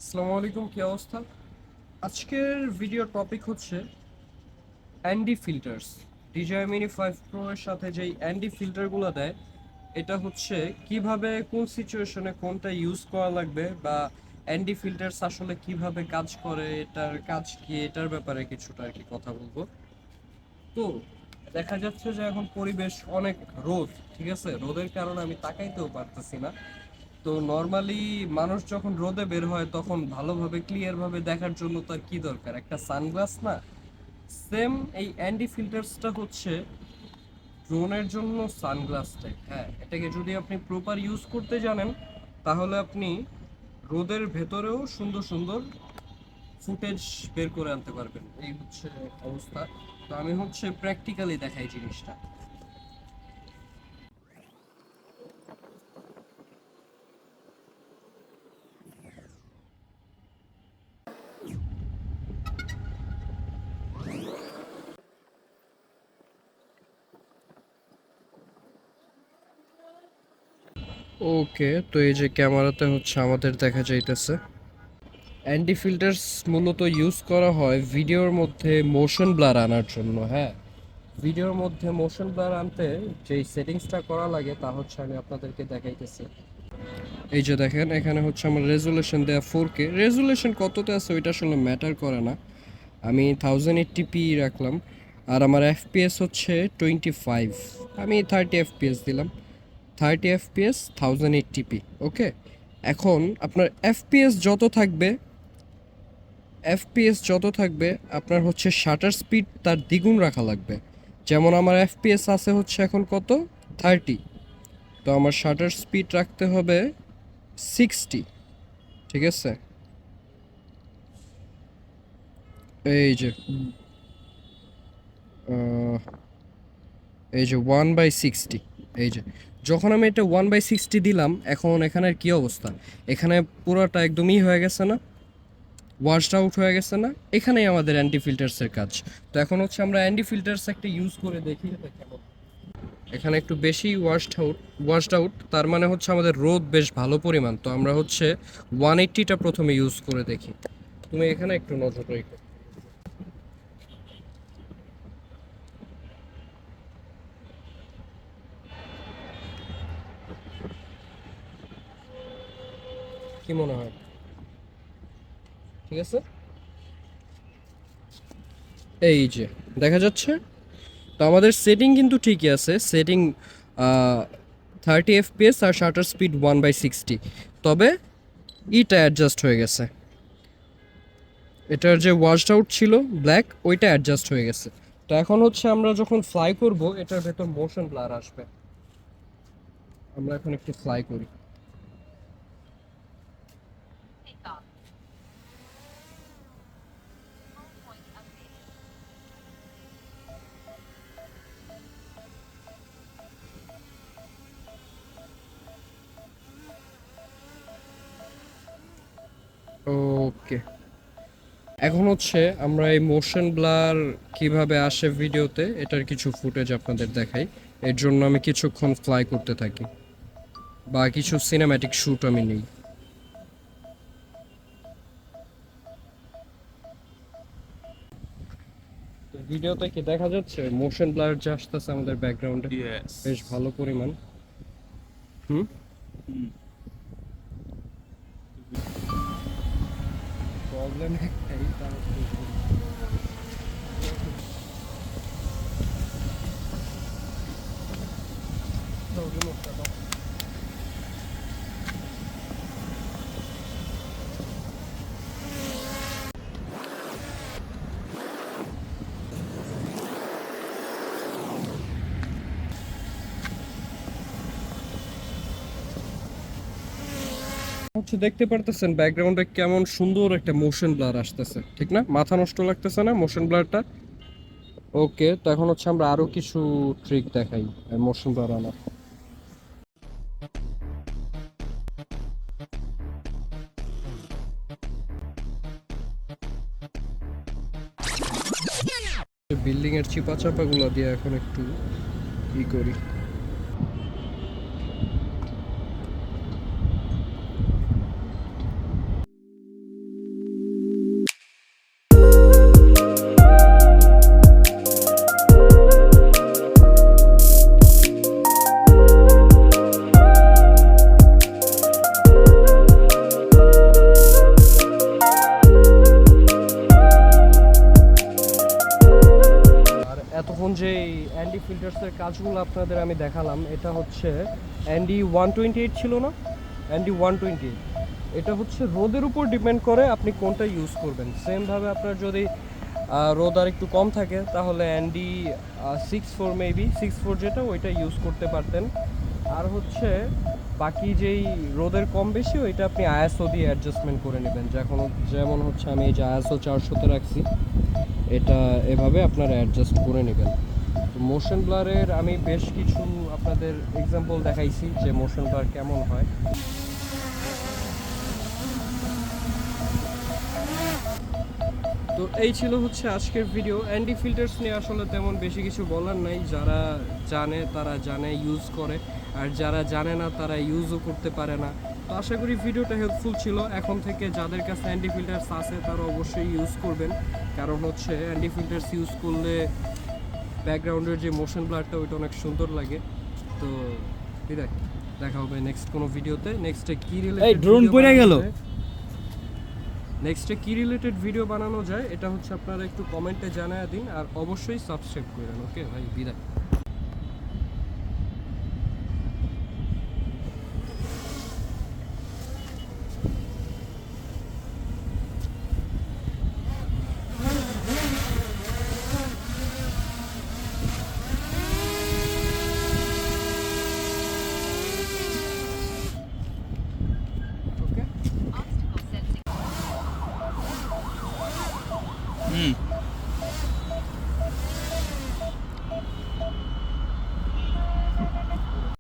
আসসালামু আলাইকুম, কি অবস্থা? আজকের ভিডিও টপিক হচ্ছে Andy filters. DJI Mini 5 Pro এর সাথে যেই অ্যান্ডি ফিল্টারগুলো দেয়, এটা হচ্ছে কিভাবে কোন সিচুয়েশনে কোনটা ইউজ করা লাগবে, বা অ্যান্ডি ফিল্টার্স আসলে কিভাবে কাজ করে, এটার কাজ কি, এটার ব্যাপারে কিছুটা আর কি কথা বলবো। তো দেখা যাচ্ছে যে এখন পরিবেশ অনেক রোদ, ঠিক আছে, রোদের কারণে আমি তাকাইতেও পারতেছি না। তো নর্মালি মানুষ যখন রোদে বের হয় তখন ভালোভাবে ক্লিয়ার ভাবে দেখার জন্য তার কি দরকার, একটা সানগ্লাস না? সেম এই অ্যান্টি ফিল্টার্সটা হচ্ছে ড্রোনের জন্য সানগ্লাস টাইপ। হ্যাঁ, এটাকে যদি আপনি প্রপার ইউজ করতে জানেন তাহলে আপনি রোদের ভেতরেও সুন্দর সুন্দর ফুটেজ বের করে আনতে পারবেন। এই হচ্ছে অবস্থা। তো আমি হচ্ছে প্র্যাকটিক্যালি দেখাই জিনিসটা। ওকে, তো এই যে ক্যামেরাতে হচ্ছে আমাদের দেখা যাইতেছে অ্যান্টি ফিল্টার্স মূলত ইউজ করা হয় ভিডিওর মধ্যে মোশন ব্লার আনার জন্য। হ্যাঁ, ভিডিওর মধ্যে মোশন ব্লার আনতে যেই সেটিংসটা করা লাগে তা হচ্ছে আমি আপনাদেরকে দেখাইতেছি। এই যে দেখেন, এখানে হচ্ছে আমার রেজুলেশন দেয়া 4K। রেজুলেশন কততে আছে ওইটা আসলে ম্যাটার করে না, আমি 1080p রাখলাম। আর আমার এফপিএস হচ্ছে 25, আমি 30 FPS দিলাম। 30 FPS 1080p। ওকে, এখন আপনার এফপিএস যত থাকবে আপনার হচ্ছে শাটার স্পিড তার দ্বিগুণ রাখা লাগবে। যেমন আমার এফপিএস আছে হচ্ছে এখন কত, 30। তো আমার শাটার স্পিড রাখতে হবে 60। ঠিক আছে, এই যে আহ, এই যে 1/60। এই যে যখন আমি এটা 1/60 দিলাম, এখন এখানের কি অবস্থা, এখানে পুরোটা একদমই হয়ে গেছে না, ওয়াশড আউট হয়ে গেছে না? এখানেই আমাদের অ্যান্টি ফিল্টার্সের কাজ। তো এখন হচ্ছে আমরা অ্যান্টি ফিল্টার্স একটা ইউজ করে দেখি এটা কেমন। এখানে একটু বেশি ওয়াশড আউট, তার মানে হচ্ছে আমাদের রোদ বেশ ভালো পরিমাণ। তো আমরা হচ্ছে 180টা প্রথমে ইউজ করে দেখি। তুমি এখানে একটু নজর রেখো। কি মনে হয়, ঠিক আছে? এই যে দেখা যাচ্ছে, তো আমাদের সেটিং কিন্তু ঠিকই আছে। সেটিং 30 FPS আর শাটার স্পিড 1/60। তবে ইটা অ্যাডজাস্ট হয়ে গেছে, এটার যে ওয়াশড আউট ছিল ব্ল্যাক, ওইটা অ্যাডজাস্ট হয়ে গেছে। তো এখন হচ্ছে আমরা যখন ফ্লাই করব এটার ভেতর মোশন ব্লার আসবে। আমরা এখন একটু ফ্লাই করি। ওকে, এখন হচ্ছে আমরা এই মোশন ব্লার কিভাবে আসে ভিডিওতে এটার কিছু ফুটেজ আপনাদের দেখাই। এর জন্য আমি কিছুক্ষণ ফ্লাই করতে থাকি বা কিছু সিনেম্যাটিক শ্যুট আমি নিই। ভিডিওতে কি দেখা যাচ্ছে মোশন ব্লার যে আসতেছে আমাদের ব্যাকগ্রাউন্ডে বেশ Yes. ভালো পরিমাণ। হুম, প্রবলেম একটাই, তার হচ্ছে প্রবলেম একটা। হচ্ছে দেখতে পারতেছেন ব্যাকগ্রাউন্ডে কেমন সুন্দর একটা মোশন ব্লার আসতেছে, ঠিক না? মাথা নষ্ট লাগতেছে না মোশন ব্লারটা? ওকে, তো এখন হচ্ছে আমরা আরো কিছু ট্রিক দেখাই মোশন ব্লার আনার। বিল্ডিং এর চিপা চাপা গুলো দিয়ে এখন একটু ই করি। অ্যান্ডি ফিল্টার্সের কাজগুলো আপনাদের আমি দেখালাম। এটা হচ্ছে অ্যান্ডি 128 ছিল না, অ্যান্ডি 128। এটা হচ্ছে রোদের উপর ডিপেন্ড করে আপনি কোনটা ইউজ করবেন। সেমভাবে আপনার যদি রোদ আর একটু কম থাকে তাহলে অ্যান্ডি 6.4 মেবি 6.4 যেটা ওইটা ইউজ করতে পারতেন। আর হচ্ছে বাকি যেই রোদের কম বেশি ওইটা আপনি আইএসও দিয়ে অ্যাডজাস্টমেন্ট করে নেবেন। যেমন হচ্ছে আমি এই যে আইএসও 400-তে রাখছি, এটা এভাবে আপনারা অ্যাডজাস্ট করে নেবেন। মোশন ব্লারের আমি বেশ কিছু আপনাদের এক্সাম্পল দেখাইছি যে মোশন ব্লার কেমন হয়। তো এই ছিল হচ্ছে আজকের ভিডিও। অ্যান্ডি ফিল্টার্স নিয়ে আসলে তেমন বেশি কিছু বলার নাই। যারা জানে তারা জানে, ইউজ করে, আর যারা জানে না তারা ইউজও করতে পারে না। তো আশা করি ভিডিওটা হেল্পফুল ছিল। এখন থেকে যাদের কাছে অ্যান্ডি ফিল্টার্স আছে তারা অবশ্যই ইউজ করবেন, কারণ হচ্ছে অ্যান্ডি ফিল্টার্স ইউজ করলে ব্যাকগ্রাউন্ডের যে মোশন ব্লারটা ওইটা অনেক সুন্দর লাগে। তো বিদায়, দেখা হবে নেক্সট কোনো ভিডিওতে। নেক্সটে কি রিলেটেড ড্রোন পড়ে গেল, নেক্সটে কি রিলেটেড ভিডিও বানানো যায় এটা হচ্ছে আপনারা একটু কমেন্টে জানায় দিন, আর অবশ্যই সাবস্ক্রাইব করেন। ওকে ভাই, বিদায়। ওকে। হুম